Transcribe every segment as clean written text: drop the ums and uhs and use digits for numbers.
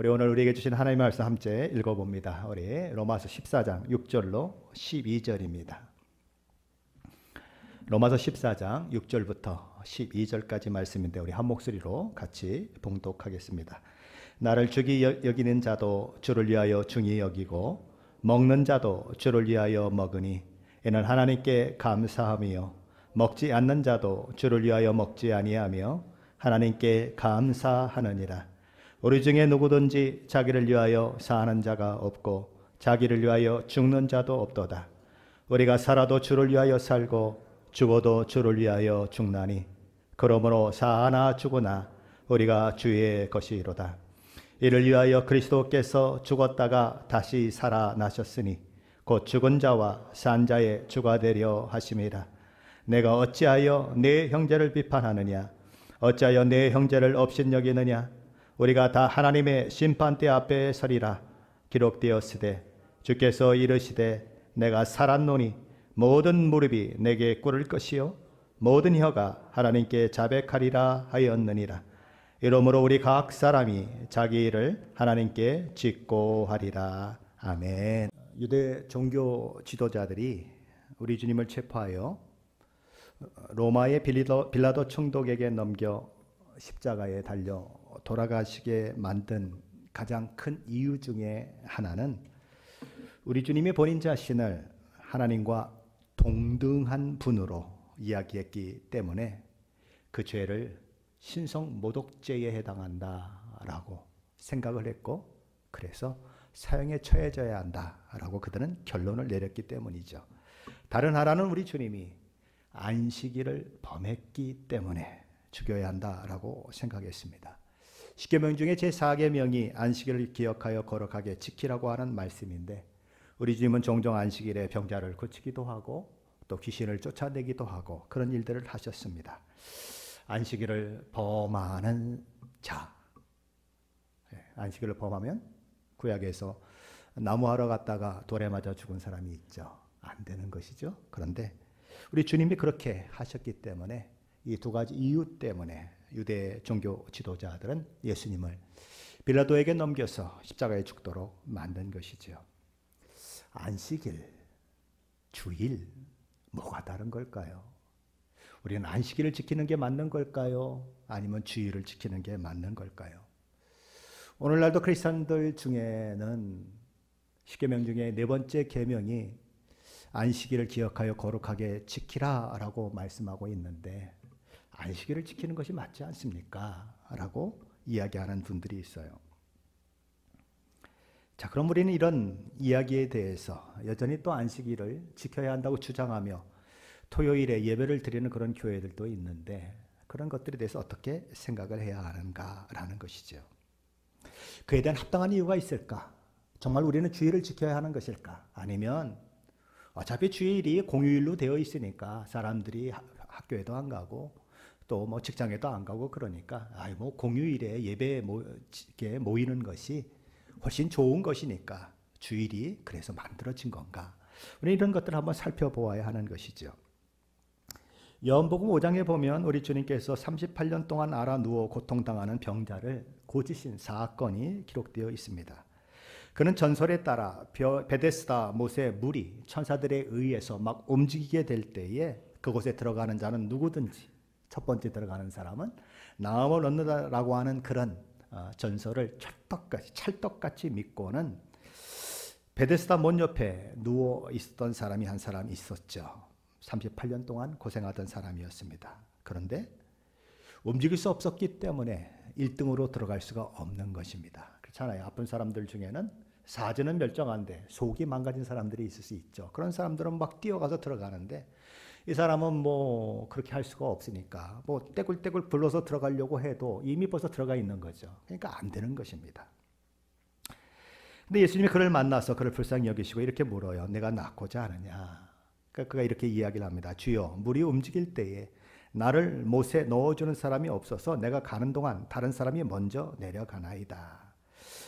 우리 오늘 우리에게 주신 하나님의 말씀 함께 읽어봅니다. 우리 로마서 14장 6절로 12절입니다. 로마서 14장 6절부터 12절까지 말씀인데 우리 한 목소리로 같이 봉독하겠습니다. 나를 주기 여기는 자도 주를 위하여 중히 여기고 먹는 자도 주를 위하여 먹으니 이는 하나님께 감사함이요 먹지 않는 자도 주를 위하여 먹지 아니하며 하나님께 감사하느니라. 우리 중에 누구든지 자기를 위하여 사는 자가 없고 자기를 위하여 죽는 자도 없도다. 우리가 살아도 주를 위하여 살고 죽어도 주를 위하여 죽나니 그러므로 사나 죽으나 우리가 주의 것이로다. 이를 위하여 그리스도께서 죽었다가 다시 살아나셨으니 곧 죽은 자와 산 자의 주가 되려 하심이라. 내가 어찌하여 내 형제를 비판하느냐? 어찌하여 내 형제를 업신여기느냐? 우리가 다 하나님의 심판대 앞에 서리라. 기록되었으되 주께서 이르시되 내가 살았노니 모든 무릎이 내게 꿇을 것이요 모든 혀가 하나님께 자백하리라 하였느니라. 이러므로 우리 각 사람이 자기 일을 하나님께 직고하리라. 아멘. 유대 종교 지도자들이 우리 주님을 체포하여 로마의 빌라도 총독에게 넘겨 십자가에 달려 돌아가시게 만든 가장 큰 이유 중에 하나는 우리 주님이 본인 자신을 하나님과 동등한 분으로 이야기했기 때문에 그 죄를 신성 모독죄에 해당한다라고 생각을 했고 그래서 사형에 처해져야 한다라고 그들은 결론을 내렸기 때문이죠. 다른 하나는 우리 주님이 안식일을 범했기 때문에 죽여야 한다라고 생각했습니다. 십계명 중에 제4계명이 안식일을 기억하여 거룩하게 지키라고 하는 말씀인데 우리 주님은 종종 안식일에 병자를 고치기도 하고 또 귀신을 쫓아내기도 하고 그런 일들을 하셨습니다. 안식일을 범하는 자, 안식일을 범하면 구약에서 나무하러 갔다가 돌에 맞아 죽은 사람이 있죠. 안 되는 것이죠. 그런데 우리 주님이 그렇게 하셨기 때문에 이 두 가지 이유 때문에 유대 종교 지도자들은 예수님을 빌라도에게 넘겨서 십자가에 죽도록 만든 것이죠. 안식일, 주일, 뭐가 다른 걸까요? 우리는 안식일을 지키는 게 맞는 걸까요? 아니면 주일을 지키는 게 맞는 걸까요? 오늘날도 크리스천들 중에는 십계명 중에 네 번째 계명이 안식일을 기억하여 거룩하게 지키라라고 말씀하고 있는데 안식일을 지키는 것이 맞지 않습니까? 라고 이야기하는 분들이 있어요. 자, 그럼 우리는 이런 이야기에 대해서 여전히 또 안식일을 지켜야 한다고 주장하며 토요일에 예배를 드리는 그런 교회들도 있는데 그런 것들에 대해서 어떻게 생각을 해야 하는가라는 것이죠. 그에 대한 합당한 이유가 있을까? 정말 우리는 주일을 지켜야 하는 것일까? 아니면 어차피 주일이 공휴일로 되어 있으니까 사람들이 학교에도 안 가고 또 뭐 직장에도 안 가고 그러니까 공휴일에 예배에 모이는 것이 훨씬 좋은 것이니까 주일이 그래서 만들어진 건가? 우리 이런 것들을 한번 살펴보아야 하는 것이죠. 요한복음 5장에 보면 우리 주님께서 38년 동안 앓아 누워 고통당하는 병자를 고치신 사건이 기록되어 있습니다. 그는 전설에 따라 베데스다 못의 물이 천사들에 의해서 막 움직이게 될 때에 그곳에 들어가는 자는 누구든지 첫 번째 들어가는 사람은 나음을 얻는다라고 하는 그런 전설을 찰떡같이 믿고는 베데스다 못 옆에 누워 있었던 사람이 한 사람 있었죠. 38년 동안 고생하던 사람이었습니다. 그런데 움직일 수 없었기 때문에 1등으로 들어갈 수가 없는 것입니다. 그렇잖아요. 아픈 사람들 중에는 사지는 멀쩡한데 속이 망가진 사람들이 있을 수 있죠. 그런 사람들은 막 뛰어가서 들어가는데 이 사람은 뭐 그렇게 할 수가 없으니까 뭐 떼굴떼굴 불러서 들어가려고 해도 이미 벌써 들어가 있는 거죠. 그러니까 안 되는 것입니다. 근데 예수님이 그를 만나서 그를 불쌍히 여기시고 이렇게 물어요. 내가 낫고자 하느냐? 그러니까 그가 이렇게 이야기를 합니다. 주여, 물이 움직일 때에 나를 못에 넣어주는 사람이 없어서 내가 가는 동안 다른 사람이 먼저 내려가나이다.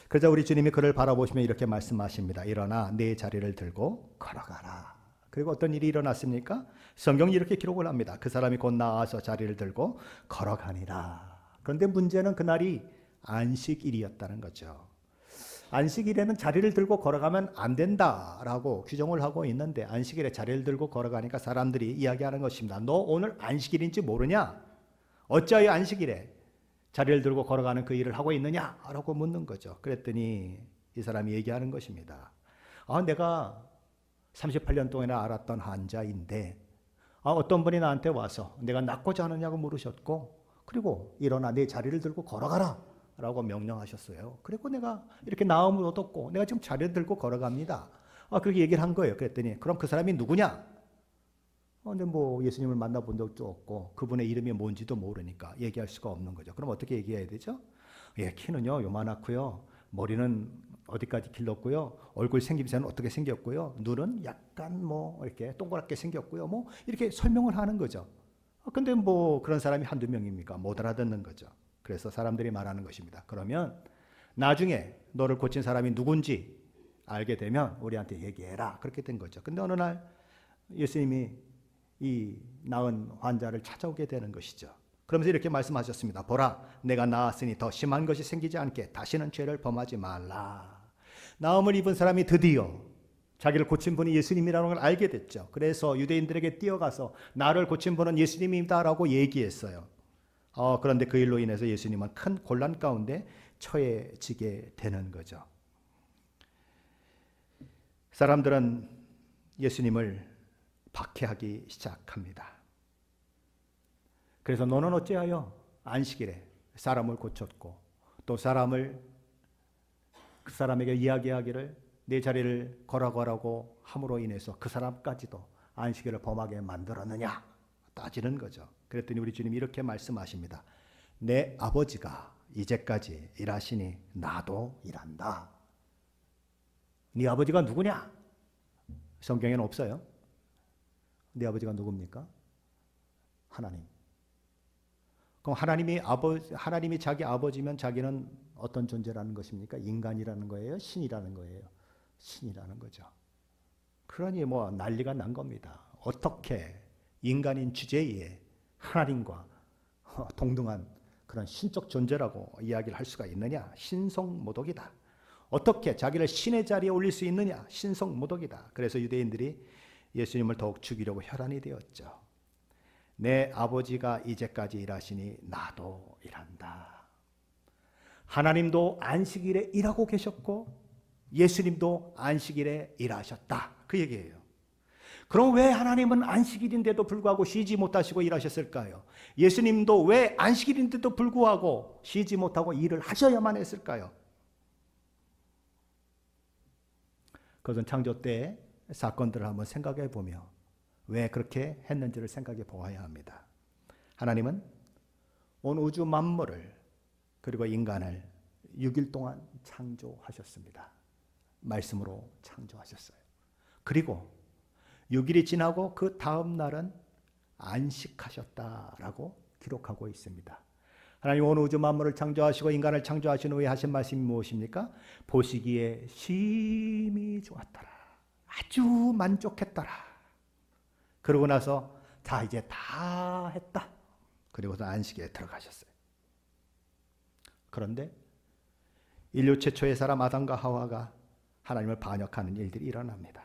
그러자 우리 주님이 그를 바라보시며 이렇게 말씀하십니다. 일어나 네 자리를 들고 걸어가라. 그리고 어떤 일이 일어났습니까? 성경이 이렇게 기록을 합니다. 그 사람이 곧 나와서 자리를 들고 걸어가니라. 그런데 문제는 그날이 안식일이었다는 거죠. 안식일에는 자리를 들고 걸어가면 안 된다라고 규정을 하고 있는데 안식일에 자리를 들고 걸어가니까 사람들이 이야기하는 것입니다. 너 오늘 안식일인지 모르냐? 어찌하여 안식일에 자리를 들고 걸어가는 그 일을 하고 있느냐? 라고 묻는 거죠. 그랬더니 이 사람이 얘기하는 것입니다. 내가 38년 동안이나 알았던 환자인데 어떤 분이 나한테 와서 내가 낫고자 하느냐고 물으셨고 그리고 일어나 내 자리를 들고 걸어가라 라고 명령하셨어요. 그리고 내가 이렇게 나음을 얻었고 내가 지금 자리를 들고 걸어갑니다. 그렇게 얘기를 한 거예요. 그랬더니 그럼 그 사람이 누구냐? 근데 뭐 예수님을 만나본 적도 없고 그분의 이름이 뭔지도 모르니까 얘기할 수가 없는 거죠. 그럼 어떻게 얘기해야 되죠? 키는요 요만하고요. 머리는 어디까지 길렀고요. 얼굴 생김새는 어떻게 생겼고요. 눈은 약간 뭐 이렇게 동그랗게 생겼고요. 뭐 이렇게 설명을 하는 거죠. 근데 뭐 그런 사람이 한두 명입니까? 못 알아듣는 거죠. 그래서 사람들이 말하는 것입니다. 그러면 나중에 너를 고친 사람이 누군지 알게 되면 우리한테 얘기해라. 그렇게 된 거죠. 근데 어느 날 예수님이 이 나은 환자를 찾아오게 되는 것이죠. 그러면서 이렇게 말씀하셨습니다. 보라, 내가 나았으니 더 심한 것이 생기지 않게 다시는 죄를 범하지 말라. 나음을 입은 사람이 드디어 자기를 고친 분이 예수님이라는 걸 알게 됐죠. 그래서 유대인들에게 뛰어가서 나를 고친 분은 예수님입니다라고 얘기했어요. 그런데 그 일로 인해서 예수님은 큰 곤란 가운데 처해지게 되는 거죠. 사람들은 예수님을 박해하기 시작합니다. 그래서 너는 어찌하여 안식일에 사람을 고쳤고 또 그 사람에게 이야기하기를 내 자리를 걸어가라고 함으로 인해서 그 사람까지도 안식일을 범하게 만들었느냐 따지는 거죠. 그랬더니 우리 주님이 이렇게 말씀하십니다. 내 아버지가 이제까지 일하시니 나도 일한다. 네 아버지가 누구냐? 성경에는 없어요. 네 아버지가 누굽니까? 하나님. 그럼 하나님이 자기 아버지면 자기는 어떤 존재라는 것입니까? 인간이라는 거예요? 신이라는 거예요? 신이라는 거죠. 그러니 뭐 난리가 난 겁니다. 어떻게 인간인 주제에 하나님과 동등한 그런 신적 존재라고 이야기를 할 수가 있느냐? 신성모독이다. 어떻게 자기를 신의 자리에 올릴 수 있느냐? 신성모독이다. 그래서 유대인들이 예수님을 더욱 죽이려고 혈안이 되었죠. 내 아버지가 이제까지 일하시니 나도 일한다. 하나님도 안식일에 일하고 계셨고 예수님도 안식일에 일하셨다. 그 얘기예요. 그럼 왜 하나님은 안식일인데도 불구하고 쉬지 못하시고 일하셨을까요? 예수님도 왜 안식일인데도 불구하고 쉬지 못하고 일을 하셔야만 했을까요? 그것은 창조 때의 사건들을 한번 생각해 보며 왜 그렇게 했는지를 생각해 보아야 합니다. 하나님은 온 우주 만물을 그리고 인간을 6일 동안 창조하셨습니다. 말씀으로 창조하셨어요. 그리고 6일이 지나고 그 다음 날은 안식하셨다라고 기록하고 있습니다. 하나님 온 우주 만물을 창조하시고 인간을 창조하신 후에 하신 말씀이 무엇입니까? 보시기에 심히 좋았더라. 아주 만족했더라. 그러고 나서 자 이제 다 했다. 그리고서 안식에 들어가셨어요. 그런데 인류 최초의 사람 아담과 하와가 하나님을 반역하는 일들이 일어납니다.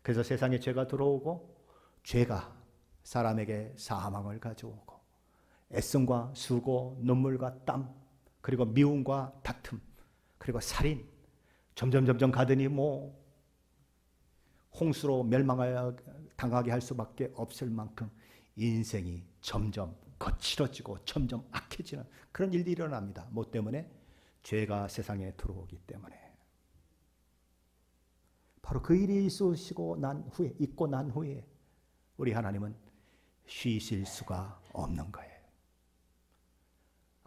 그래서 세상에 죄가 들어오고 죄가 사람에게 사망을 가져오고 애씀과 수고, 눈물과 땀, 그리고 미움과 다툼, 그리고 살인, 점점 가더니 뭐 홍수로 당하게 할 수밖에 없을 만큼 인생이 점점 거칠어지고 점점 악해지는 그런 일들이 일어납니다. 뭐 때문에? 죄가 세상에 들어오기 때문에. 바로 그 일이 있고 난 후에 우리 하나님은 쉬실 수가 없는 거예요.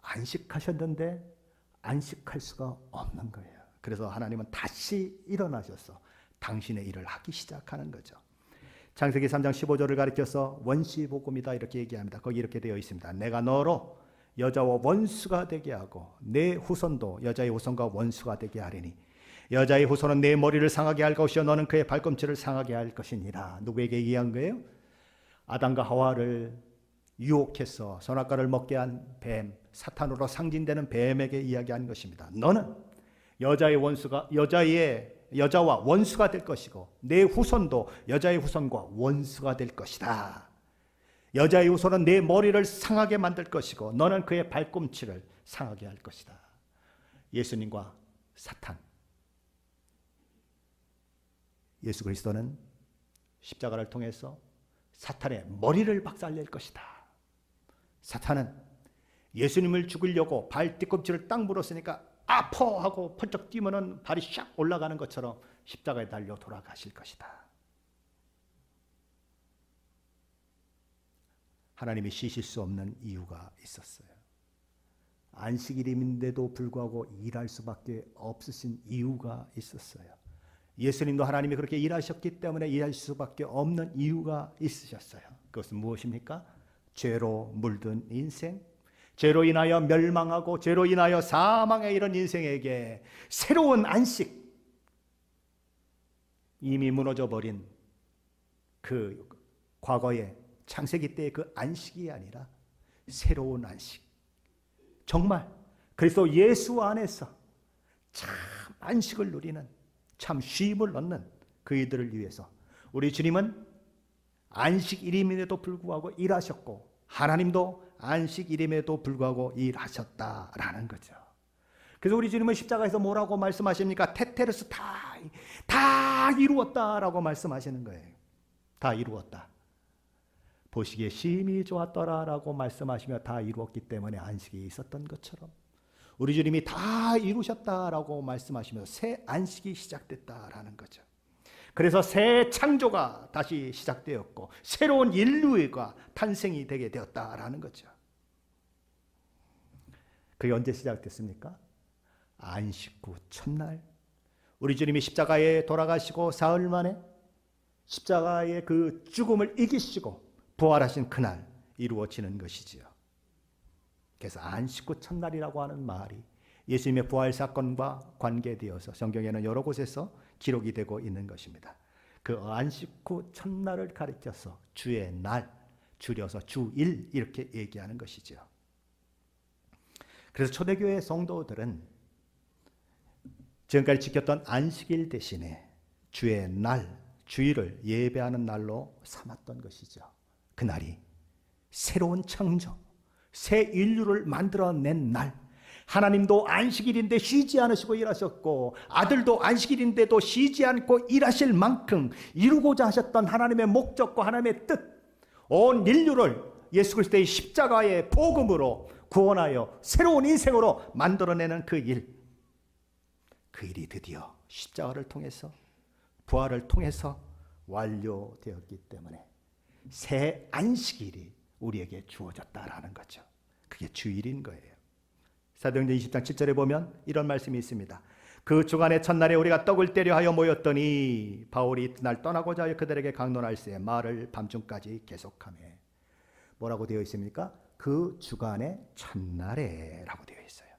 안식하셨는데 안식할 수가 없는 거예요. 그래서 하나님은 다시 일어나셔서 당신의 일을 하기 시작하는 거죠. 창세기 3장 15절을 가리켜서 원시복음이다 이렇게 얘기합니다. 거기 이렇게 되어 있습니다. 내가 너로 여자와 원수가 되게 하고 내 후손도 여자의 후손과 원수가 되게 하리니 여자의 후손은 내 머리를 상하게 할 것이요 너는 그의 발꿈치를 상하게 할 것이니라. 누구에게 얘기한 거예요? 아담과 하와를 유혹해서 선악과를 먹게 한 뱀, 사탄으로 상징되는 뱀에게 이야기한 것입니다. 너는 여자와 원수가 될 것이고 내 후손도 여자의 후손과 원수가 될 것이다. 여자의 후손은 내 머리를 상하게 만들 것이고 너는 그의 발꿈치를 상하게 할 것이다. 예수님과 사탄. 예수 그리스도는 십자가를 통해서 사탄의 머리를 박살낼 것이다. 사탄은 예수님을 죽이려고 발 뒤꿈치를 딱 물었으니까 아파 하고 펄쩍 뛰면은 발이 샥 올라가는 것처럼 십자가에 달려 돌아가실 것이다. 하나님이 쉬실 수 없는 이유가 있었어요. 안식일인데도 불구하고 일할 수밖에 없으신 이유가 있었어요. 예수님도 하나님이 그렇게 일하셨기 때문에 일할 수밖에 없는 이유가 있으셨어요. 그것은 무엇입니까? 죄로 물든 인생, 죄로 인하여 멸망하고 죄로 인하여 사망에 이른 인생에게 새로운 안식, 이미 무너져 버린 그 과거의 창세기 때의 그 안식이 아니라 새로운 안식, 정말 그리스도 예수 안에서 참 안식을 누리는, 참 쉼을 얻는 그이들을 위해서 우리 주님은 안식일임에도 불구하고 일하셨고 하나님도 안식일임에도 불구하고 일하셨다라는 거죠. 그래서 우리 주님은 십자가에서 뭐라고 말씀하십니까? 테테르스 다 이루었다라고 말씀하시는 거예요. 다 이루었다. 보시기에 심히 좋았더라라고 말씀하시며 다 이루었기 때문에 안식이 있었던 것처럼 우리 주님이 다 이루셨다라고 말씀하시면서 새 안식이 시작됐다라는 거죠. 그래서 새 창조가 다시 시작되었고 새로운 인류가 탄생이 되게 되었다라는 거죠. 그게 언제 시작됐습니까? 안식 후 첫날 우리 주님이 십자가에 돌아가시고 사흘 만에 십자가의 그 죽음을 이기시고 부활하신 그날 이루어지는 것이지요. 그래서 안식 후 첫날이라고 하는 말이 예수님의 부활 사건과 관계되어서 성경에는 여러 곳에서 기록이 되고 있는 것입니다. 그 안식 후 첫날을 가리켜서 주의 날, 줄여서 주일 이렇게 얘기하는 것이죠. 그래서 초대교회 성도들은 지금까지 지켰던 안식일 대신에 주의 날, 주일을 예배하는 날로 삼았던 것이죠. 그날이 새로운 창조, 새 인류를 만들어낸 날, 하나님도 안식일인데 쉬지 않으시고 일하셨고 아들도 안식일인데도 쉬지 않고 일하실 만큼 이루고자 하셨던 하나님의 목적과 하나님의 뜻, 온 인류를 예수 그리스도의 십자가의 복음으로 구원하여 새로운 인생으로 만들어내는 그 일, 그 일이 드디어 십자가를 통해서 부활을 통해서 완료되었기 때문에 새 안식일이 우리에게 주어졌다라는 거죠. 그게 주일인 거예요. 사도행전 20장 7절에 보면 이런 말씀이 있습니다. 그 주간의 첫날에 우리가 떡을 떼려 하여 모였더니 바울이 이튿날 떠나고자 하여 그들에게 강론할세 말을 밤중까지 계속하며. 뭐라고 되어 있습니까? 그 주간의 첫날에 라고 되어 있어요.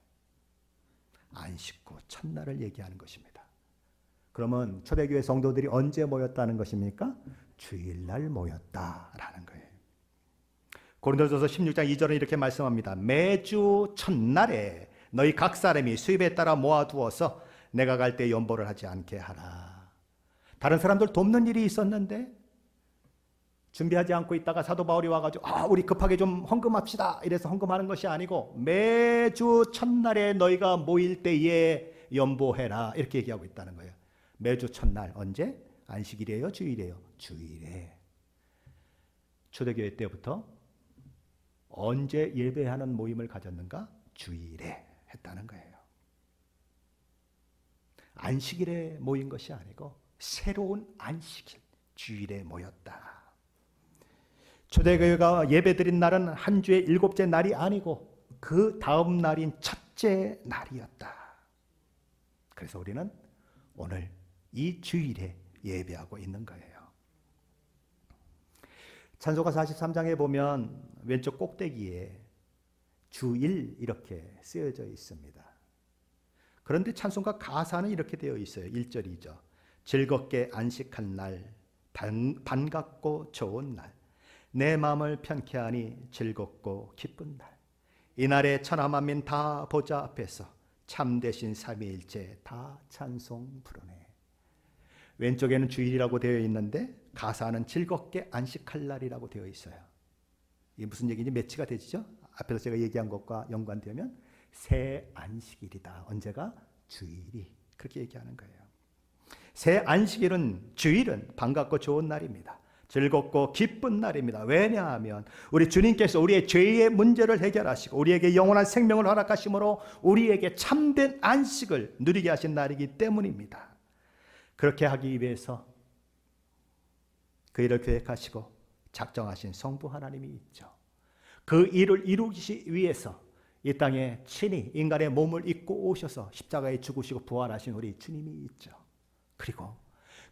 안식 후 첫날을 얘기하는 것입니다. 그러면 초대교회 성도들이 언제 모였다는 것입니까? 주일날 모였다라는 거예요. 고린도전서 16장 2절은 이렇게 말씀합니다. 매주 첫날에 너희 각 사람이 수입에 따라 모아두어서 내가 갈 때 연보를 하지 않게 하라. 다른 사람들 돕는 일이 있었는데 준비하지 않고 있다가 사도 바울이 와가지고 우리 급하게 좀 헌금합시다 이래서 헌금하는 것이 아니고 매주 첫날에 너희가 모일 때에 연보해라 이렇게 얘기하고 있다는 거예요. 매주 첫날 언제? 안식일이에요? 주일이에요? 주일에. 초대교회 때부터 언제 예배하는 모임을 가졌는가? 주일에 했다는 거예요. 안식일에 모인 것이 아니고 새로운 안식일, 주일에 모였다. 초대교회가 예배드린 날은 한 주의 7째 날이 아니고 그 다음 날인 첫째 날이었다. 그래서 우리는 오늘 이 주일에 예배하고 있는 거예요. 찬송가 43장에 보면 왼쪽 꼭대기에 주일 이렇게 쓰여져 있습니다. 그런데 찬송가 가사는 이렇게 되어 있어요. 1절이죠. 즐겁게 안식한 날, 반갑고 좋은 날, 내 마음을 편케 하니 즐겁고 기쁜 날, 이날에 천하 만민 다 보좌 앞에서 참되신 삼위일체 다 찬송 부르네. 왼쪽에는 주일이라고 되어 있는데 가사는 즐겁게 안식할 날이라고 되어 있어요. 이게 무슨 얘기인지 매치가 되시죠? 앞에서 제가 얘기한 것과 연관되면 새 안식일이다. 언제가? 주일이. 그렇게 얘기하는 거예요. 새 안식일은, 주일은 반갑고 좋은 날입니다. 즐겁고 기쁜 날입니다. 왜냐하면 우리 주님께서 우리의 죄의 문제를 해결하시고 우리에게 영원한 생명을 허락하심으로 우리에게 참된 안식을 누리게 하신 날이기 때문입니다. 그렇게 하기 위해서 그 일을 계획하시고 작정하신 성부 하나님이 있죠. 그 일을 이루기 위해서 이 땅에 친히 인간의 몸을 입고 오셔서 십자가에 죽으시고 부활하신 우리 주님이 있죠. 그리고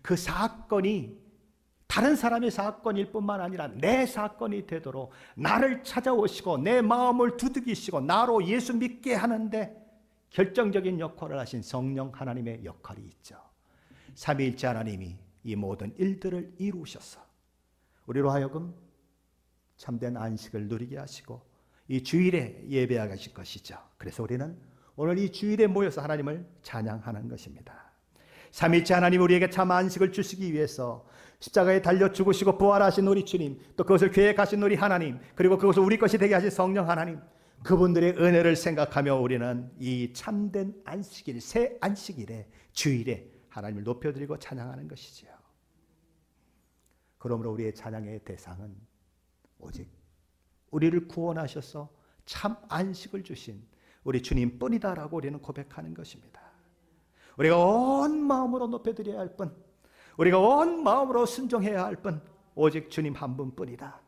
그 사건이 다른 사람의 사건일 뿐만 아니라 내 사건이 되도록 나를 찾아오시고 내 마음을 두드리시고 나로 예수 믿게 하는데 결정적인 역할을 하신 성령 하나님의 역할이 있죠. 삼위일체 하나님이 이 모든 일들을 이루셔서 우리로 하여금 참된 안식을 누리게 하시고 이 주일에 예배하게 하실 것이죠. 그래서 우리는 오늘 이 주일에 모여서 하나님을 찬양하는 것입니다. 삼위일체 하나님 우리에게 참 안식을 주시기 위해서 십자가에 달려 죽으시고 부활하신 우리 주님, 또 그것을 계획하신 우리 하나님, 그리고 그것을 우리 것이 되게 하신 성령 하나님, 그분들의 은혜를 생각하며 우리는 이 참된 안식일, 새 안식일에 주일에 하나님을 높여드리고 찬양하는 것이지요. 그러므로 우리의 찬양의 대상은 오직 우리를 구원하셔서 참 안식을 주신 우리 주님뿐이다라고 우리는 고백하는 것입니다. 우리가 온 마음으로 높여드려야 할 뿐, 우리가 온 마음으로 순종해야 할 뿐, 오직 주님 한 분뿐이다.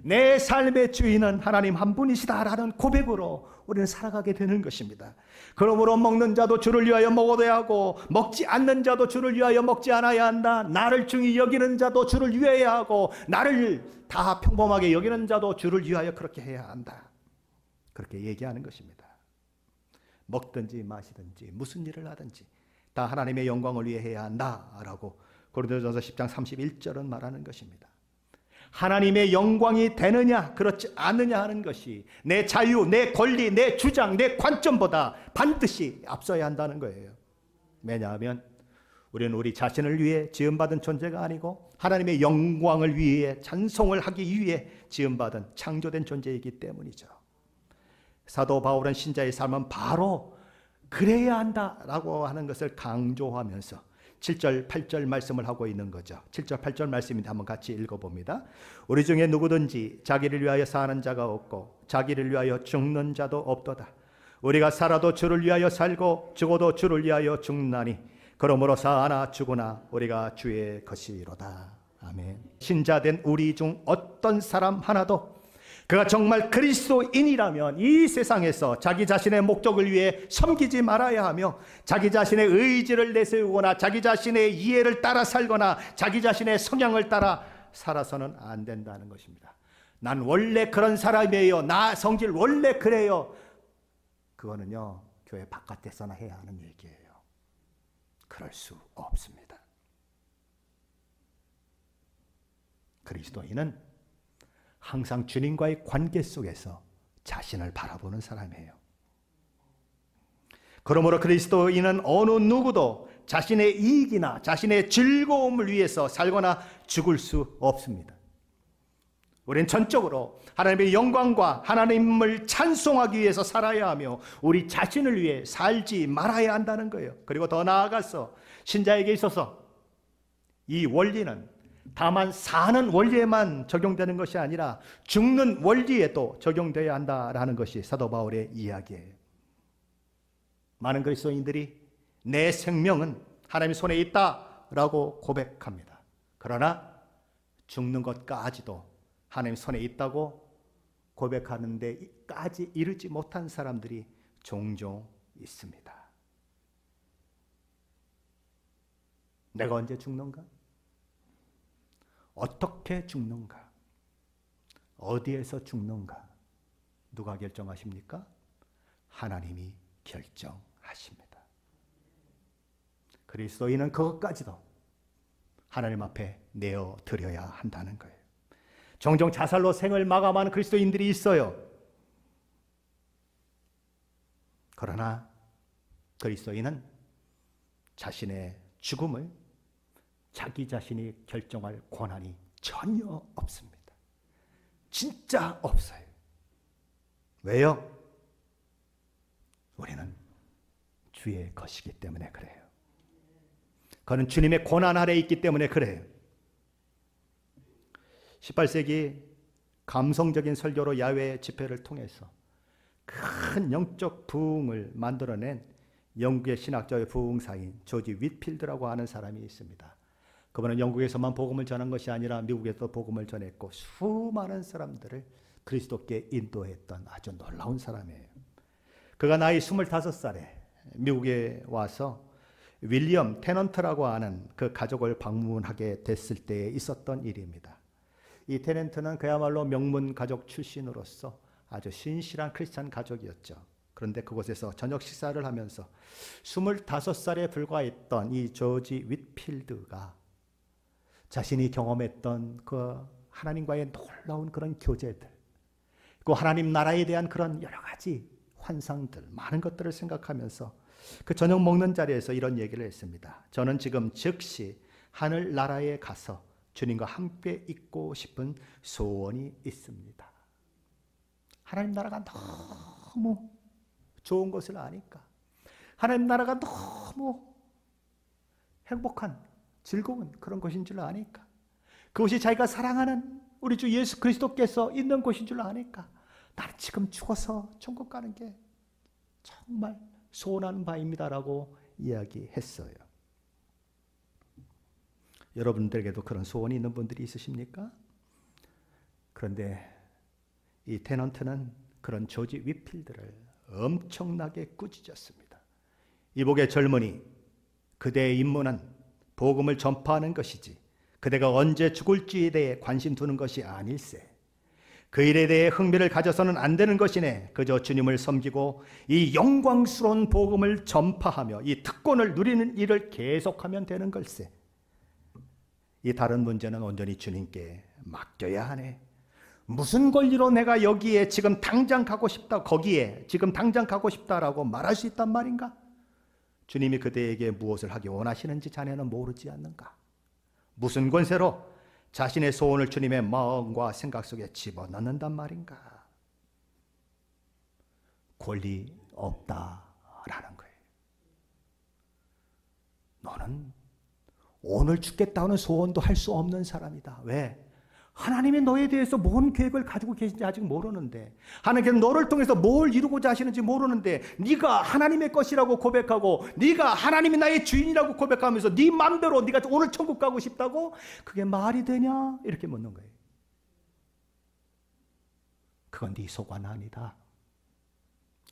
내 삶의 주인은 하나님 한 분이시다라는 고백으로 우리는 살아가게 되는 것입니다. 그러므로 먹는 자도 주를 위하여 먹어야 하고 먹지 않는 자도 주를 위하여 먹지 않아야 한다. 나를 중히 여기는 자도 주를 위하여 하고 나를 다 평범하게 여기는 자도 주를 위하여 그렇게 해야 한다. 그렇게 얘기하는 것입니다. 먹든지 마시든지 무슨 일을 하든지 다 하나님의 영광을 위해 해야 한다라고 고린도전서 10장 31절은 말하는 것입니다. 하나님의 영광이 되느냐 그렇지 않느냐 하는 것이 내 자유, 내 권리, 내 주장, 내 관점보다 반드시 앞서야 한다는 거예요. 왜냐하면 우리는 우리 자신을 위해 지음받은 존재가 아니고 하나님의 영광을 위해 찬송을 하기 위해 지음받은 창조된 존재이기 때문이죠. 사도 바울은 신자의 삶은 바로 그래야 한다라고 하는 것을 강조하면서 7절, 8절 말씀을 하고 있는 거죠. 7절, 8절 말씀인데 한번 같이 읽어봅니다. 우리 중에 누구든지 자기를 위하여 사는 자가 없고 자기를 위하여 죽는 자도 없도다. 우리가 살아도 주를 위하여 살고 죽어도 주를 위하여 죽나니 그러므로 사나 죽으나 우리가 주의 것이로다. 아멘. 신자된 우리 중 어떤 사람 하나도 그가 정말 그리스도인이라면 이 세상에서 자기 자신의 목적을 위해 섬기지 말아야 하며 자기 자신의 의지를 내세우거나 자기 자신의 이해를 따라 살거나 자기 자신의 성향을 따라 살아서는 안 된다는 것입니다. 난 원래 그런 사람이에요. 나 성질 원래 그래요. 그거는요, 교회 바깥에서나 해야 하는 얘기예요. 그럴 수 없습니다. 그리스도인은 항상 주님과의 관계 속에서 자신을 바라보는 사람이에요. 그러므로 그리스도인은 어느 누구도 자신의 이익이나 자신의 즐거움을 위해서 살거나 죽을 수 없습니다. 우리는 전적으로 하나님의 영광과 하나님을 찬송하기 위해서 살아야 하며 우리 자신을 위해 살지 말아야 한다는 거예요. 그리고 더 나아가서 신자에게 있어서 이 원리는 다만 사는 원리에만 적용되는 것이 아니라 죽는 원리에도 적용되어야 한다라는 것이 사도 바울의 이야기예요. 많은 그리스도인들이 내 생명은 하나님의 손에 있다라고 고백합니다. 그러나 죽는 것까지도 하나님의 손에 있다고 고백하는 데까지 이르지 못한 사람들이 종종 있습니다. 내가 언제 죽는가? 어떻게 죽는가? 어디에서 죽는가? 누가 결정하십니까? 하나님이 결정하십니다. 그리스도인은 그것까지도 하나님 앞에 내어드려야 한다는 거예요. 종종 자살로 생을 마감하는 그리스도인들이 있어요. 그러나 그리스도인은 자신의 죽음을 자기 자신이 결정할 권한이 전혀 없습니다. 진짜 없어요. 왜요? 우리는 주의 것이기 때문에 그래요. 그는 주님의 권한 아래에 있기 때문에 그래요. 18세기 감성적인 설교로 야외 집회를 통해서 큰 영적 부흥을 만들어낸 영국의 신학자의 부흥사인 조지 윗필드라고 하는 사람이 있습니다. 그분은 영국에서만 복음을 전한 것이 아니라 미국에서 복음을 전했고 수많은 사람들을 그리스도께 인도했던 아주 놀라운 사람이에요. 그가 나이 25살에 미국에 와서 윌리엄 테넌트라고 하는 그 가족을 방문하게 됐을 때에 있었던 일입니다. 이 테넌트는 그야말로 명문 가족 출신으로서 아주 신실한 크리스찬 가족이었죠. 그런데 그곳에서 저녁 식사를 하면서 25살에 불과했던 이 조지 윗필드가 자신이 경험했던 그 하나님과의 놀라운 그런 교제들, 그 하나님 나라에 대한 그런 여러 가지 환상들, 많은 것들을 생각하면서 그 저녁 먹는 자리에서 이런 얘기를 했습니다. 저는 지금 즉시 하늘 나라에 가서 주님과 함께 있고 싶은 소원이 있습니다. 하나님 나라가 너무 좋은 것을 아니까, 하나님 나라가 너무 행복한, 즐거운 그런 것인 줄 아니까, 그것이 자기가 사랑하는 우리 주 예수 그리스도께서 있는 곳인 줄 아니까 나는 지금 죽어서 천국 가는 게 정말 소원하는 바입니다라고 이야기했어요. 여러분들에게도 그런 소원이 있는 분들이 있으십니까? 그런데 이 테넌트는 그런 조지 윗필드를 엄청나게 꾸짖었습니다. 이복의 젊은이, 그대의 임무는 복음을 전파하는 것이지 그대가 언제 죽을지에 대해 관심 두는 것이 아닐세. 그 일에 대해 흥미를 가져서는 안 되는 것이네. 그저 주님을 섬기고 이 영광스러운 복음을 전파하며 이 특권을 누리는 일을 계속하면 되는 걸세. 이 다른 문제는 온전히 주님께 맡겨야 하네. 무슨 권리로 내가 여기에 지금 당장 가고 싶다, 거기에 지금 당장 가고 싶다라고 말할 수 있단 말인가? 주님이 그대에게 무엇을 하기 원하시는지 자네는 모르지 않는가? 무슨 권세로 자신의 소원을 주님의 마음과 생각 속에 집어넣는단 말인가? 권리 없다라는 거예요. 너는 오늘 죽겠다는 소원도 할 수 없는 사람이다. 왜? 하나님이 너에 대해서 뭔 계획을 가지고 계신지 아직 모르는데, 하나님께서 너를 통해서 뭘 이루고자 하시는지 모르는데, 네가 하나님의 것이라고 고백하고 네가 하나님이 나의 주인이라고 고백하면서 네 마음대로 네가 오늘 천국 가고 싶다고? 그게 말이 되냐? 이렇게 묻는 거예요. 그건 네 소관 아니다.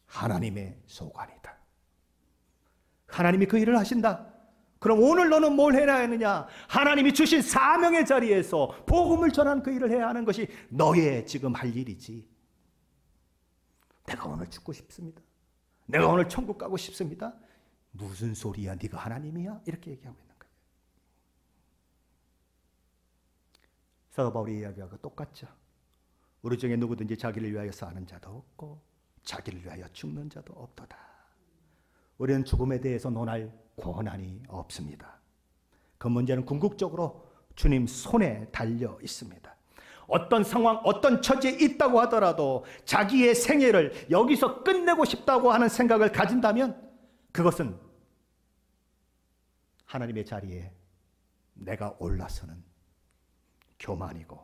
하나님의 소관이다. 하나님이 그 일을 하신다. 그럼 오늘 너는 뭘 해야 하느냐? 하나님이 주신 사명의 자리에서 복음을 전하는 그 일을 해야 하는 것이 너의 지금 할 일이지. 내가 오늘 죽고 싶습니다. 내가 오늘 천국 가고 싶습니다. 무슨 소리야? 네가 하나님이야? 이렇게 얘기하고 있는 거예요. 사도 바울의 이야기와 똑같죠. 우리 중에 누구든지 자기를 위하여 사는 자도 없고 자기를 위하여 죽는 자도 없도다. 우리는 죽음에 대해서 논할 권한이 없습니다. 그 문제는 궁극적으로 주님 손에 달려 있습니다. 어떤 상황, 어떤 처지에 있다고 하더라도 자기의 생애를 여기서 끝내고 싶다고 하는 생각을 가진다면 그것은 하나님의 자리에 내가 올라서는 교만이고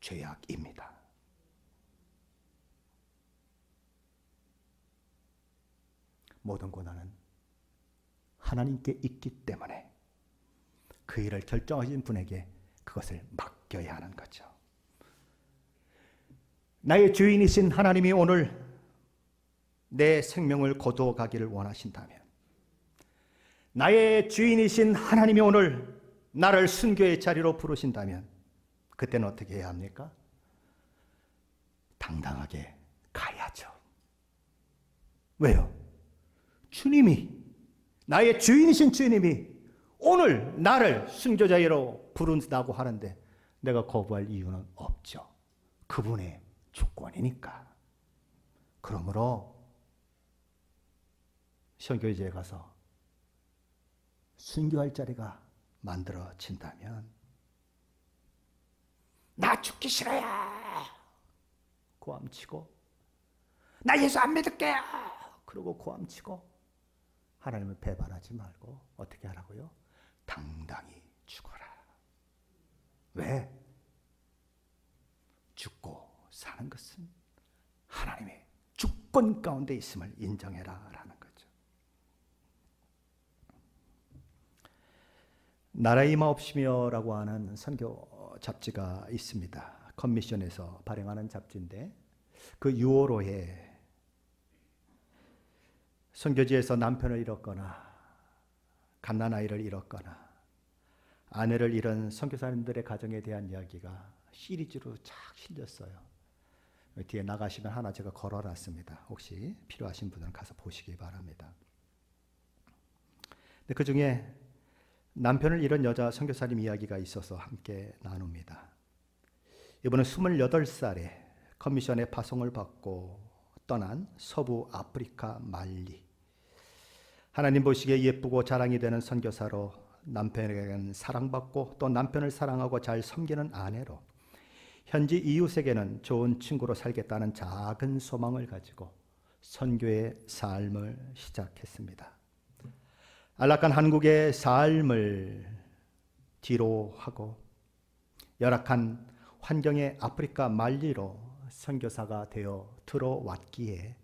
죄악입니다. 모든 고난은 하나님께 있기 때문에 그 일을 결정하신 분에게 그것을 맡겨야 하는 거죠. 나의 주인이신 하나님이 오늘 내 생명을 거두어가기를 원하신다면, 나의 주인이신 하나님이 오늘 나를 순교의 자리로 부르신다면 그때는 어떻게 해야 합니까? 당당하게 가야죠. 왜요? 주님이, 나의 주인이신 주님이 오늘 나를 순교자로 부른다고 하는데 내가 거부할 이유는 없죠. 그분의 주권이니까. 그러므로 선교지에 가서 순교할 자리가 만들어진다면 나 죽기 싫어요 고함치고, 나 예수 안 믿을게요 그러고 고함치고, 하나님을 배반하지 말고 어떻게 하라고요? 당당히 죽어라. 왜? 죽고 사는 것은 하나님의 주권 가운데 있음을 인정해라 라는 거죠. 나라의 임하옵시며라고 하는 선교 잡지가 있습니다. 컨미션에서 발행하는 잡지인데, 그 6월호에 선교지에서 남편을 잃었거나 갓난아이를 잃었거나 아내를 잃은 선교사님들의 가정에 대한 이야기가 시리즈로 쫙 실렸어요. 뒤에 나가시면 하나 제가 걸어놨습니다. 혹시 필요하신 분은 가서 보시기 바랍니다. 근데 그 중에 남편을 잃은 여자 선교사님 이야기가 있어서 함께 나눕니다. 이분은 28살에 커미션의 파송을 받고 떠난 서부 아프리카 말리, 하나님 보시기에 예쁘고 자랑이 되는 선교사로, 남편에게는 사랑받고 또 남편을 사랑하고 잘 섬기는 아내로, 현지 이웃에게는 좋은 친구로 살겠다는 작은 소망을 가지고 선교의 삶을 시작했습니다. 안락한 한국의 삶을 뒤로 하고 열악한 환경의 아프리카 말리로 선교사가 되어 들어왔기에,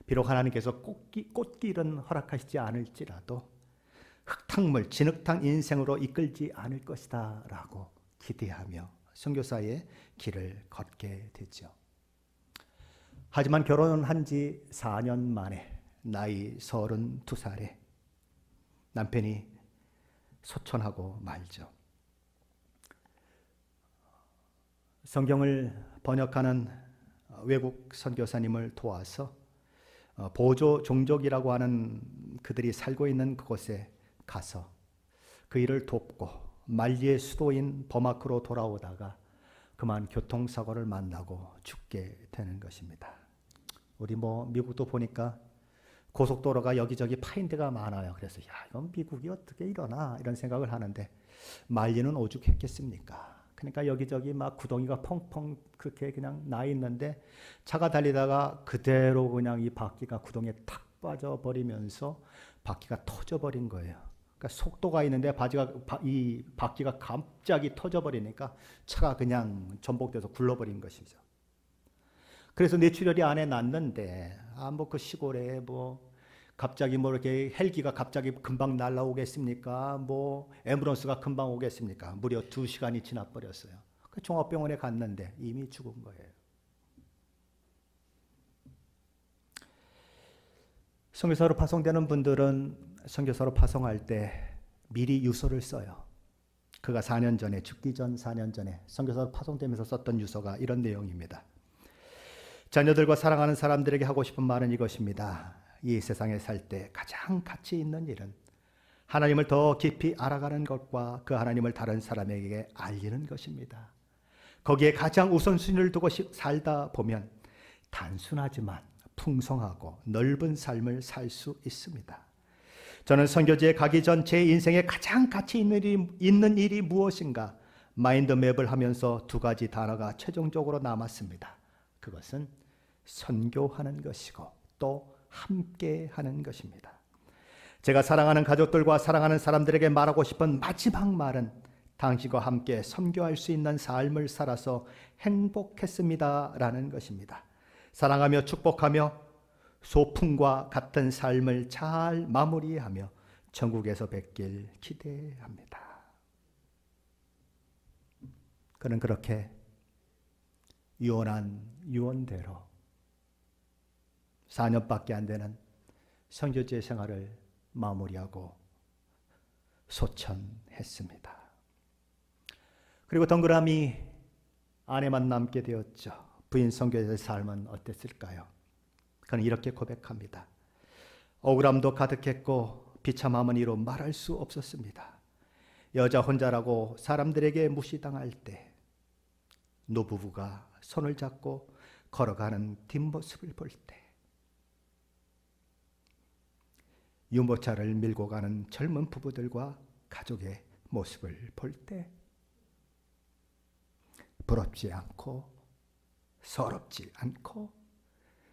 비록 하나님께서 꽃길은 허락하시지 않을지라도 흙탕물, 진흙탕 인생으로 이끌지 않을 것이다 라고 기대하며 선교사의 길을 걷게 되죠. 하지만 결혼한 지 4년 만에 나이 32살에 남편이 소천하고 말죠. 성경을 번역하는 외국 선교사님을 도와서 보조 종족이라고 하는 그들이 살고 있는 그곳에 가서 그 일을 돕고 말리의 수도인 버마크로 돌아오다가 그만 교통사고를 만나고 죽게 되는 것입니다. 우리 미국도 보니까 고속도로가 여기저기 파인 데가 많아요. 그래서 이건 미국이 어떻게 이러나 이런 생각을 하는데, 말리는 오죽했겠습니까? 그러니까 여기저기 막 구덩이가 펑펑 그렇게 그냥 나 있는데, 차가 달리다가 그대로 그냥 이 바퀴가 구덩이에 탁 빠져버리면서 바퀴가 터져버린 거예요. 그러니까 속도가 있는데 이 바퀴가 갑자기 터져버리니까 차가 그냥 전복돼서 굴러버린 것이죠. 그래서 뇌출혈이 안에 났는데, 그 시골에 갑자기 이렇게 헬기가 갑자기 금방 날라오겠습니까? 앰뷸런스가 금방 오겠습니까? 무려 2시간이 지나버렸어요. 그 종합병원에 갔는데 이미 죽은 거예요. 선교사로 파송되는 분들은 선교사로 파송할 때 미리 유서를 써요. 그가 4년 전에, 죽기 전 4년 전에 선교사로 파송되면서 썼던 유서가 이런 내용입니다. 자녀들과 사랑하는 사람들에게 하고 싶은 말은 이것입니다. 이 세상에 살 때 가장 가치 있는 일은 하나님을 더 깊이 알아가는 것과 그 하나님을 다른 사람에게 알리는 것입니다. 거기에 가장 우선순위를 두고 살다 보면 단순하지만 풍성하고 넓은 삶을 살 수 있습니다. 저는 선교지에 가기 전 제 인생에 가장 가치 있는 일이 무엇인가 마인드맵을 하면서 2가지 단어가 최종적으로 남았습니다. 그것은 선교하는 것이고 또 함께하는 것입니다. 제가 사랑하는 가족들과 사랑하는 사람들에게 말하고 싶은 마지막 말은 당신과 함께 선교할 수 있는 삶을 살아서 행복했습니다 라는 것입니다. 사랑하며 축복하며 소풍과 같은 삶을 잘 마무리하며 천국에서 뵙길 기대합니다. 그는 그렇게 유언한 유언대로 4년밖에 안 되는 선교제 생활을 마무리하고 소천했습니다. 그리고 덩그러니 아내만 남게 되었죠. 부인 선교제의 삶은 어땠을까요? 그는 이렇게 고백합니다. 억울함도 가득했고 비참함은 이루 말할 수 없었습니다. 여자 혼자라고 사람들에게 무시당할 때 노부부가 손을 잡고 걸어가는 뒷모습을 볼 때 유모차를 밀고 가는 젊은 부부들과 가족의 모습을 볼 때 부럽지 않고 서럽지 않고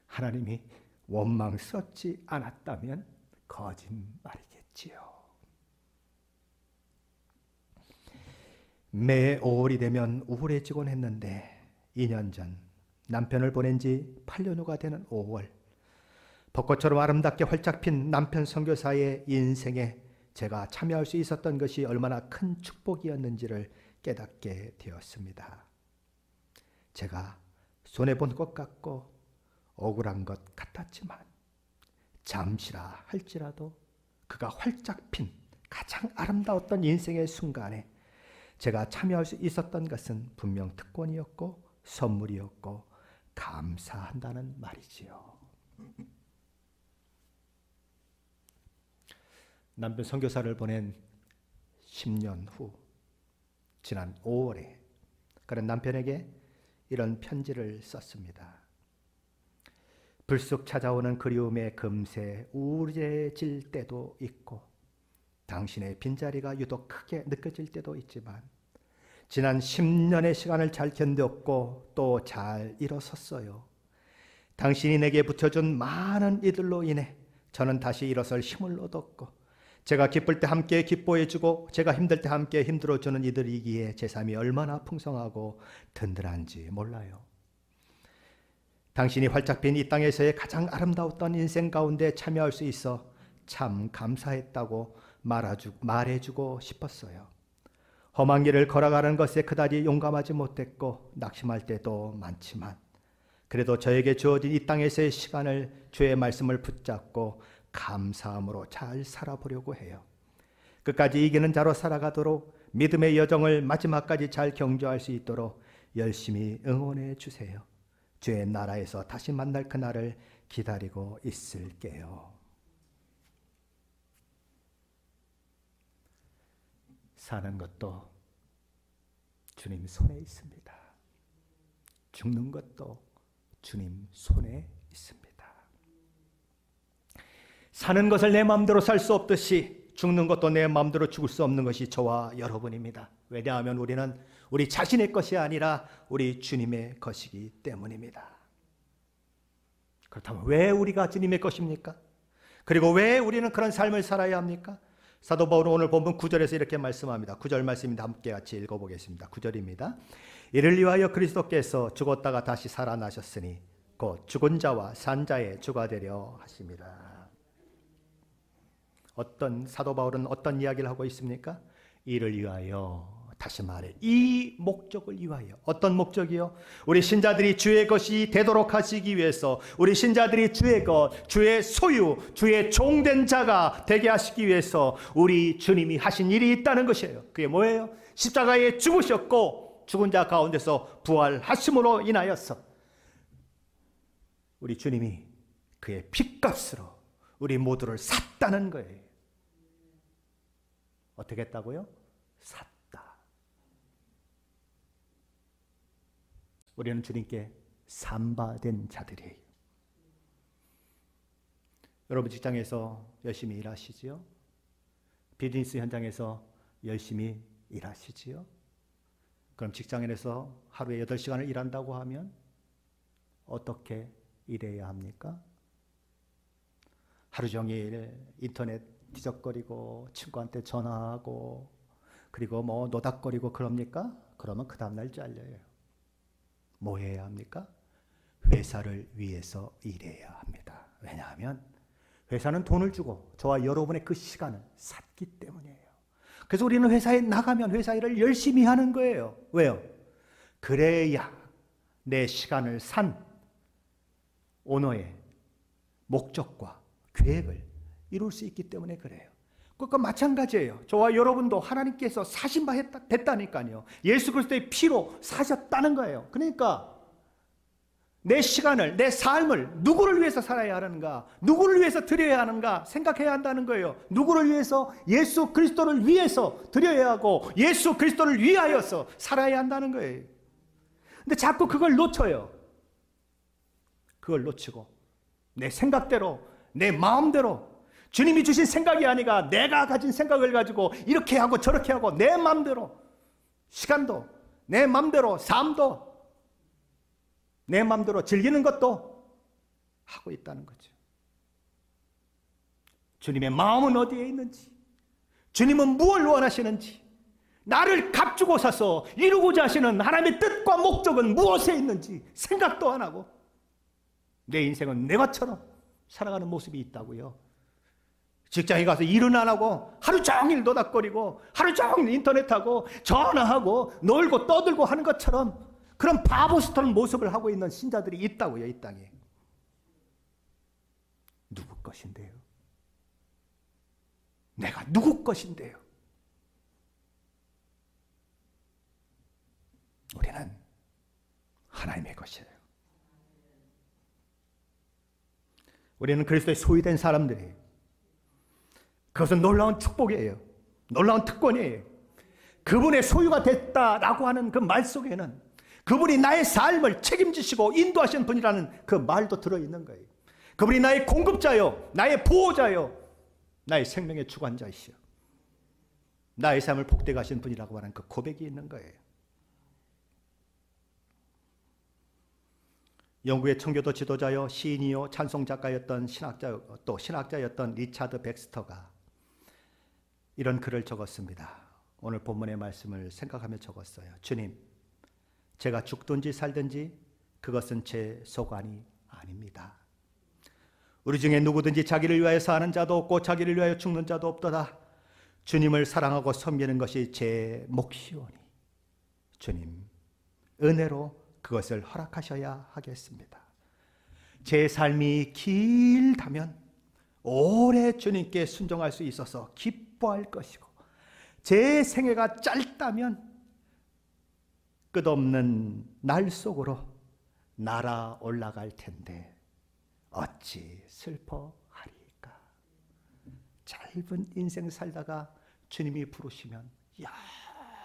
하나님이 원망스럽지 않았다면 거짓말이겠지요. 매 5월이 되면 우울해지곤 했는데 2년 전 남편을 보낸 지 8년 후가 되는 5월, 벚꽃처럼 아름답게 활짝 핀 남편 선교사의 인생에 제가 참여할 수 있었던 것이 얼마나 큰 축복이었는지를 깨닫게 되었습니다. 제가 손해본 것 같고 억울한 것 같았지만 잠시라 할지라도 그가 활짝 핀 가장 아름다웠던 인생의 순간에 제가 참여할 수 있었던 것은 분명 특권이었고 선물이었고 감사한다는 말이지요. 남편 선교사를 보낸 10년 후 지난 5월에 그런 남편에게 이런 편지를 썼습니다. 불쑥 찾아오는 그리움에 금세 우울해질 때도 있고 당신의 빈자리가 유독 크게 느껴질 때도 있지만 지난 10년의 시간을 잘 견뎠고 또 잘 일어섰어요. 당신이 내게 붙여준 많은 이들로 인해 저는 다시 일어설 힘을 얻었고 제가 기쁠 때 함께 기뻐해주고 제가 힘들 때 함께 힘들어주는 이들이기에 제 삶이 얼마나 풍성하고 든든한지 몰라요. 당신이 활짝 핀 이 땅에서의 가장 아름다웠던 인생 가운데 참여할 수 있어 참 감사했다고 말해주고 싶었어요. 험한 길을 걸어가는 것에 그다지 용감하지 못했고 낙심할 때도 많지만 그래도 저에게 주어진 이 땅에서의 시간을 주의 말씀을 붙잡고 감사함으로 잘 살아보려고 해요. 끝까지 이기는 자로 살아가도록 믿음의 여정을 마지막까지 잘 경주할 수 있도록 열심히 응원해 주세요. 주의 나라에서 다시 만날 그날을 기다리고 있을게요. 사는 것도 주님 손에 있습니다. 죽는 것도 주님 손에 있습니다. 사는 것을 내 마음대로 살 수 없듯이 죽는 것도 내 마음대로 죽을 수 없는 것이 저와 여러분입니다. 왜냐하면 우리는 우리 자신의 것이 아니라 우리 주님의 것이기 때문입니다. 그렇다면 왜 우리가 주님의 것입니까? 그리고 왜 우리는 그런 삶을 살아야 합니까? 사도 바울은 오늘 본문 9절에서 이렇게 말씀합니다. 9절 말씀입니다. 함께 같이 읽어보겠습니다. 9절입니다. 이를 위하여 그리스도께서 죽었다가 다시 살아나셨으니 곧 죽은 자와 산 자의 주가 되려 하심이라. 어떤 사도 바울은 어떤 이야기를 하고 있습니까? 이를 위하여, 다시 말해 이 목적을 위하여. 어떤 목적이요? 우리 신자들이 주의 것이 되도록 하시기 위해서, 우리 신자들이 주의 것, 주의 소유, 주의 종된 자가 되게 하시기 위해서 우리 주님이 하신 일이 있다는 것이에요. 그게 뭐예요? 십자가에 죽으셨고 죽은 자 가운데서 부활하심으로 인하여서 우리 주님이 그의 핏값으로 우리 모두를 샀다는 거예요. 어떻게 했다고요? 샀다. 우리는 주님께 산바된 자들이에요. 여러분 직장에서 열심히 일하시지요? 비즈니스 현장에서 열심히 일하시지요? 그럼 직장인에서 하루에 8시간을 일한다고 하면 어떻게 일해야 합니까? 하루 종일 인터넷 뒤적거리고 친구한테 전화하고 그리고 뭐 노닥거리고 그럽니까? 그러면 그 다음날 잘려요. 뭐 해야 합니까? 회사를 위해서 일해야 합니다. 왜냐하면 회사는 돈을 주고 저와 여러분의 그 시간을 샀기 때문이에요. 그래서 우리는 회사에 나가면 회사 일을 열심히 하는 거예요. 왜요? 그래야 내 시간을 산 오너의 목적과 계획을 이룰 수 있기 때문에 그래요. 그것과 마찬가지예요. 저와 여러분도 하나님께서 사신 바 됐다니까요. 예수 그리스도의 피로 사셨다는 거예요. 그러니까 내 시간을, 내 삶을 누구를 위해서 살아야 하는가, 누구를 위해서 드려야 하는가 생각해야 한다는 거예요. 누구를 위해서? 예수 그리스도를 위해서 드려야 하고 예수 그리스도를 위하여서 살아야 한다는 거예요. 근데 자꾸 그걸 놓쳐요. 그걸 놓치고 내 생각대로, 내 마음대로 주님이 주신 생각이 아니라 내가 가진 생각을 가지고 이렇게 하고 저렇게 하고 내 마음대로 시간도 내 마음대로 삶도 내 마음대로 즐기는 것도 하고 있다는 거죠. 주님의 마음은 어디에 있는지, 주님은 무엇을 원하시는지, 나를 값주고 사서 이루고자 하시는 하나님의 뜻과 목적은 무엇에 있는지 생각도 안 하고 내 인생은 내 것처럼 살아가는 모습이 있다고요. 직장에 가서 일은 안 하고 하루 종일 노닥거리고 하루 종일 인터넷하고 전화하고 놀고 떠들고 하는 것처럼 그런 바보스터운 모습을 하고 있는 신자들이 있다고요, 이 땅에. 누구 것인데요? 내가 누구 것인데요? 우리는 하나님의 것이에요. 우리는 그리스도의 소유된 사람들이에요. 그것은 놀라운 축복이에요. 놀라운 특권이에요. 그분의 소유가 됐다라고 하는 그 말 속에는 그분이 나의 삶을 책임지시고 인도하시는 분이라는 그 말도 들어있는 거예요. 그분이 나의 공급자요, 나의 보호자요, 나의 생명의 주관자이시여, 나의 삶을 복되게 하시는 분이라고 하는 그 고백이 있는 거예요. 영국의 청교도 지도자요, 시인이요, 찬송작가였던 또 신학자였던 리차드 백스터가 이런 글을 적었습니다. 오늘 본문의 말씀을 생각하며 적었어요. 주님, 제가 죽든지 살든지 그것은 제 소관이 아닙니다. 우리 중에 누구든지 자기를 위하여 사는 자도 없고 자기를 위하여 죽는 자도 없도다. 주님을 사랑하고 섬기는 것이 제 몫이오니 주님 은혜로 그것을 허락하셔야 하겠습니다. 제 삶이 길다면 오래 주님께 순종할 수 있어서 기뻐할 것이고, 제 생애가 짧다면 끝없는 날 속으로 날아 올라갈 텐데 어찌 슬퍼하리까. 짧은 인생 살다가 주님이 부르시면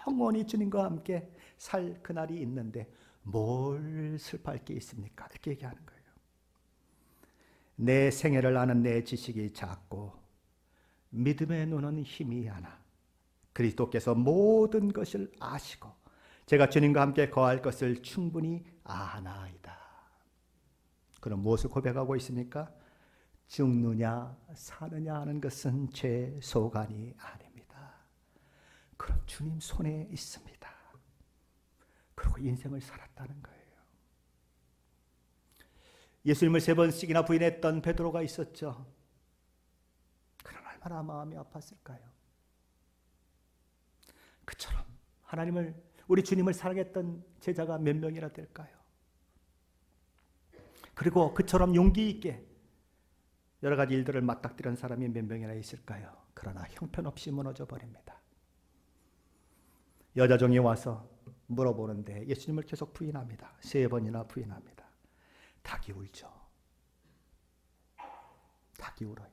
영원히 주님과 함께 살 그날이 있는데 뭘 슬퍼할 게 있습니까? 이렇게 얘기하는 거예요. 내 생애를 아는 내 지식이 작고 믿음의 눈은 힘이 하나 그리스도께서 모든 것을 아시고 제가 주님과 함께 거할 것을 충분히 아나이다. 그럼 무엇을 고백하고 있습니까? 죽느냐 사느냐 하는 것은 제 소관이 아닙니다. 그럼 주님 손에 있습니다. 그리고 인생을 살았다는 거예요. 예수님을 3번씩이나 부인했던 베드로가 있었죠. 그럼 얼마나 마음이 아팠을까요? 그처럼 우리 주님을 사랑했던 제자가 몇 명이나 될까요? 그리고 그처럼 용기 있게 여러 가지 일들을 맞닥뜨린 사람이 몇 명이나 있을까요? 그러나 형편없이 무너져 버립니다. 여자종이 와서 물어보는데 예수님을 계속 부인합니다. 3번이나 부인합니다. 닭이 울죠. 닭이 울어요.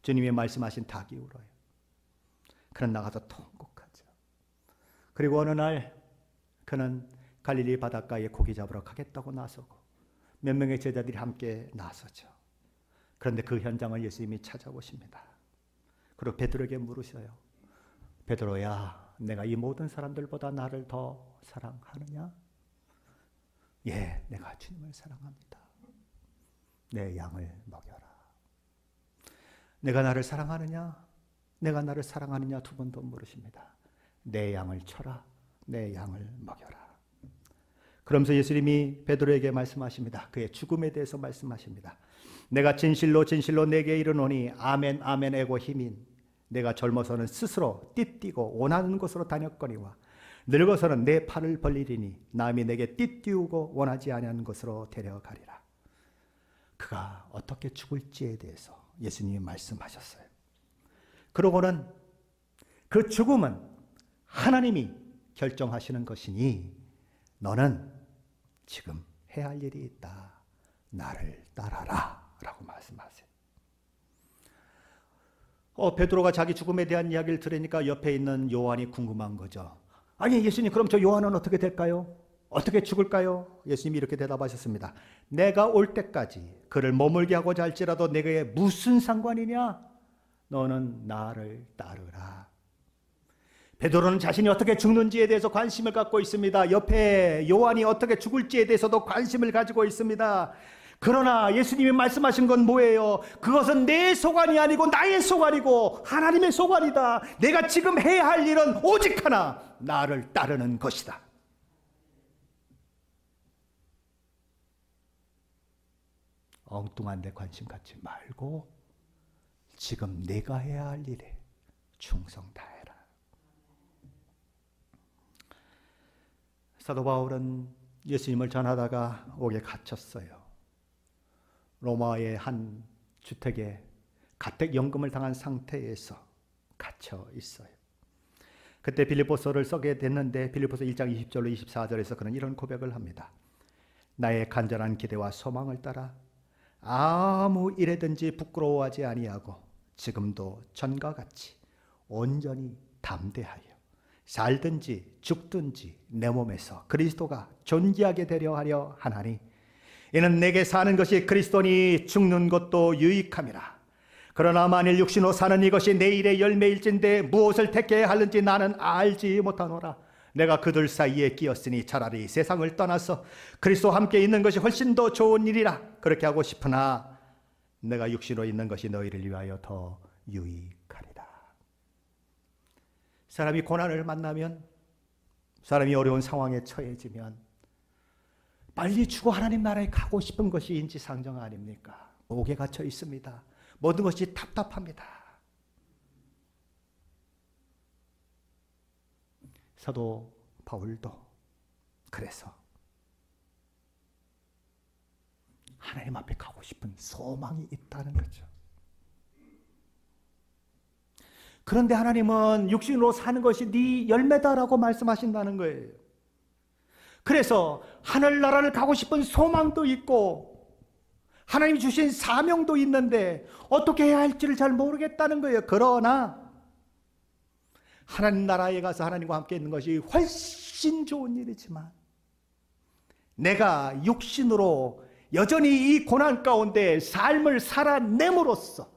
주님이 말씀하신 닭이 울어요. 그는 나가서 통곡하죠. 그리고 어느 날 그는 갈릴리 바닷가에 고기 잡으러 가겠다고 나서고 몇 명의 제자들이 함께 나서죠. 그런데 그 현장을 예수님이 찾아오십니다. 그리고 베드로에게 물으셔요. 베드로야, 내가 이 모든 사람들보다 나를 더 사랑하느냐? 예, 내가 주님을 사랑합니다. 내 양을 먹여라. 내가 나를 사랑하느냐? 내가 나를 사랑하느냐? 2번 더 물으십니다. 내 양을 쳐라. 내 양을 먹여라. 그러면서 예수님이 베드로에게 말씀하십니다. 그의 죽음에 대해서 말씀하십니다. 내가 진실로 진실로 내게 이르노니 아멘 아멘 에고 힘인 내가 젊어서는 스스로 띠띠고 원하는 곳으로 다녔거니와 늙어서는 내 팔을 벌리리니 남이 내게 띠띠우고 원하지 아니하는 곳으로 데려가리라. 그가 어떻게 죽을지에 대해서 예수님이 말씀하셨어요. 그러고는 그 죽음은 하나님이 결정하시는 것이니 너는 지금 해야 할 일이 있다. 나를 따라라 라고 말씀하세요. 베드로가 자기 죽음에 대한 이야기를 들으니까 옆에 있는 요한이 궁금한 거죠. 아니 예수님, 그럼 저 요한은 어떻게 될까요? 어떻게 죽을까요? 예수님이 이렇게 대답하셨습니다. 내가 올 때까지 그를 머물게 하고자 할지라도 내게 무슨 상관이냐? 너는 나를 따르라. 베드로는 자신이 어떻게 죽는지에 대해서 관심을 갖고 있습니다. 옆에 요한이 어떻게 죽을지에 대해서도 관심을 가지고 있습니다. 그러나 예수님이 말씀하신 건 뭐예요? 그것은 내 소관이 아니고 나의 소관이고 하나님의 소관이다. 내가 지금 해야 할 일은 오직 하나, 나를 따르는 것이다. 엉뚱한 데 관심 갖지 말고 지금 내가 해야 할 일에 충성 다해라. 사도 바울은 예수님을 전하다가 옥에 갇혔어요. 로마의 한 주택에 가택연금을 당한 상태에서 갇혀 있어요. 그때 빌립보서를 쓰게 됐는데 빌립보서 1장 20절로 24절에서 그는 이런 고백을 합니다. 나의 간절한 기대와 소망을 따라 아무 일에든지 부끄러워하지 아니하고 지금도 전과 같이 온전히 담대하여 살든지 죽든지 내 몸에서 그리스도가 존귀하게 되려 하려 하나니 이는 내게 사는 것이 그리스도니 죽는 것도 유익함이라. 그러나 만일 육신으로 사는 이것이 내 일의 열매일진데 무엇을 택해야 하는지 나는 알지 못하노라. 내가 그들 사이에 끼었으니 차라리 세상을 떠나서 그리스도와 함께 있는 것이 훨씬 더 좋은 일이라. 그렇게 하고 싶으나 내가 육신으로 있는 것이 너희를 위하여 더 유익하리라. 사람이 고난을 만나면, 사람이 어려운 상황에 처해지면 빨리 죽어 하나님 나라에 가고 싶은 것이 인지상정 아닙니까? 옥에 갇혀 있습니다. 모든 것이 답답합니다. 사도 바울도 그래서 하나님 앞에 가고 싶은 소망이 있다는 거죠. 그런데 하나님은 육신으로 사는 것이 네 열매다라고 말씀하신다는 거예요. 그래서 하늘나라를 가고 싶은 소망도 있고 하나님이 주신 사명도 있는데 어떻게 해야 할지를 잘 모르겠다는 거예요. 그러나 하나님 나라에 가서 하나님과 함께 있는 것이 훨씬 좋은 일이지만 내가 육신으로 여전히 이 고난 가운데 삶을 살아냄으로써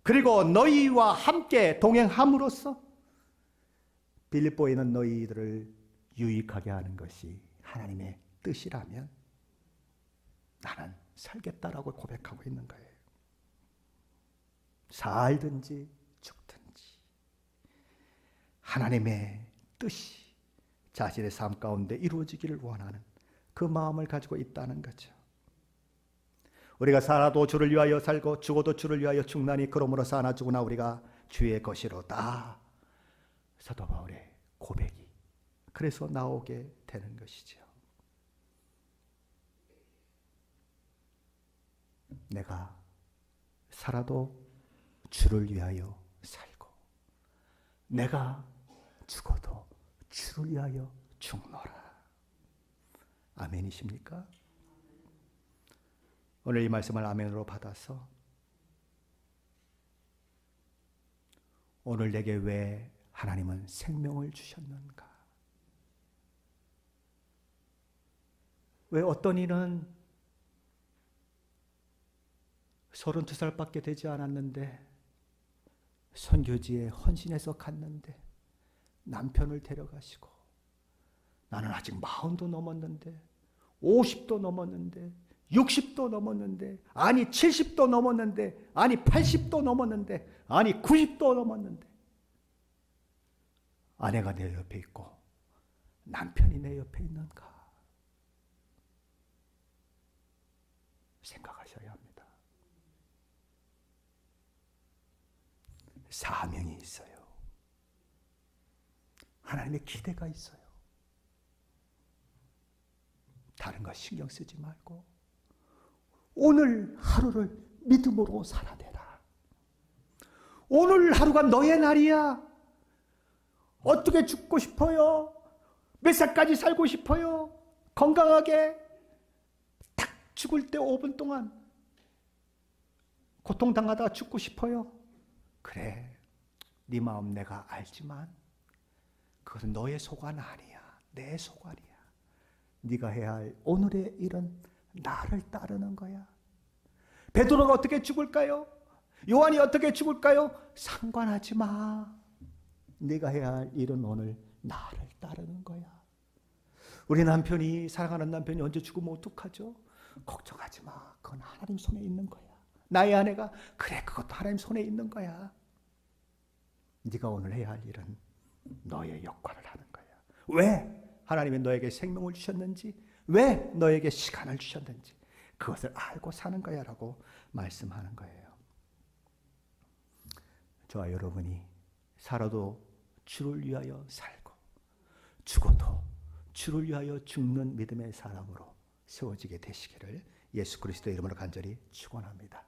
그리고 너희와 함께 동행함으로써 빌립보에 있는 너희들을 유익하게 하는 것이 하나님의 뜻이라면 나는 살겠다라고 고백하고 있는 거예요. 살든지 죽든지 하나님의 뜻이 자신의 삶 가운데 이루어지기를 원하는 그 마음을 가지고 있다는 거죠. 우리가 살아도 주를 위하여 살고 죽어도 주를 위하여 죽나니 그러므로 사나 죽으나 우리가 주의 것이로다. 사도 바울의 고백이 그래서 나오게 되는 것이죠. 내가 살아도 주를 위하여 살고 내가 죽어도 주를 위하여 죽노라. 아멘이십니까? 오늘 이 말씀을 아멘으로 받아서 오늘 내게 왜 하나님은 생명을 주셨는가? 왜 어떤 이는 32살밖에 되지 않았는데 선교지에 헌신해서 갔는데 남편을 데려가시고 나는 아직 40도 넘었는데 50도 넘었는데 60도 넘었는데 아니 70도 넘었는데 아니 80도 넘었는데 아니 90도 넘었는데 아내가 내 옆에 있고 남편이 내 옆에 있는가 생각하셔야 합니다. 사명이 있어요. 하나님의 기대가 있어요. 다른 거 신경 쓰지 말고 오늘 하루를 믿음으로 살아내라. 오늘 하루가 너의 날이야. 어떻게 죽고 싶어요? 몇 살까지 살고 싶어요? 건강하게 딱 죽을 때 5분 동안 고통당하다가 죽고 싶어요? 그래, 네 마음 내가 알지만 그것은 너의 소관 아니야. 내 소관이야. 네가 해야 할 오늘의 일은 나를 따르는 거야. 베드로가 어떻게 죽을까요? 요한이 어떻게 죽을까요? 상관하지 마. 네가 해야 할 일은 오늘 나를 따르는 거야. 우리 남편이, 사랑하는 남편이 언제 죽으면 어떡하죠? 걱정하지 마. 그건 하나님 손에 있는 거야. 나의 아내가, 그래, 그것도 하나님 손에 있는 거야. 네가 오늘 해야 할 일은 너의 역할을 하는 거야. 왜? 하나님이 너에게 생명을 주셨는지, 왜 너에게 시간을 주셨는지 그것을 알고 사는 거야 라고 말씀하는 거예요. 저와 여러분이 살아도 주를 위하여 살고 죽어도 주를 위하여 죽는 믿음의 사람으로 세워지게 되시기를 예수 그리스도의 이름으로 간절히 축원합니다.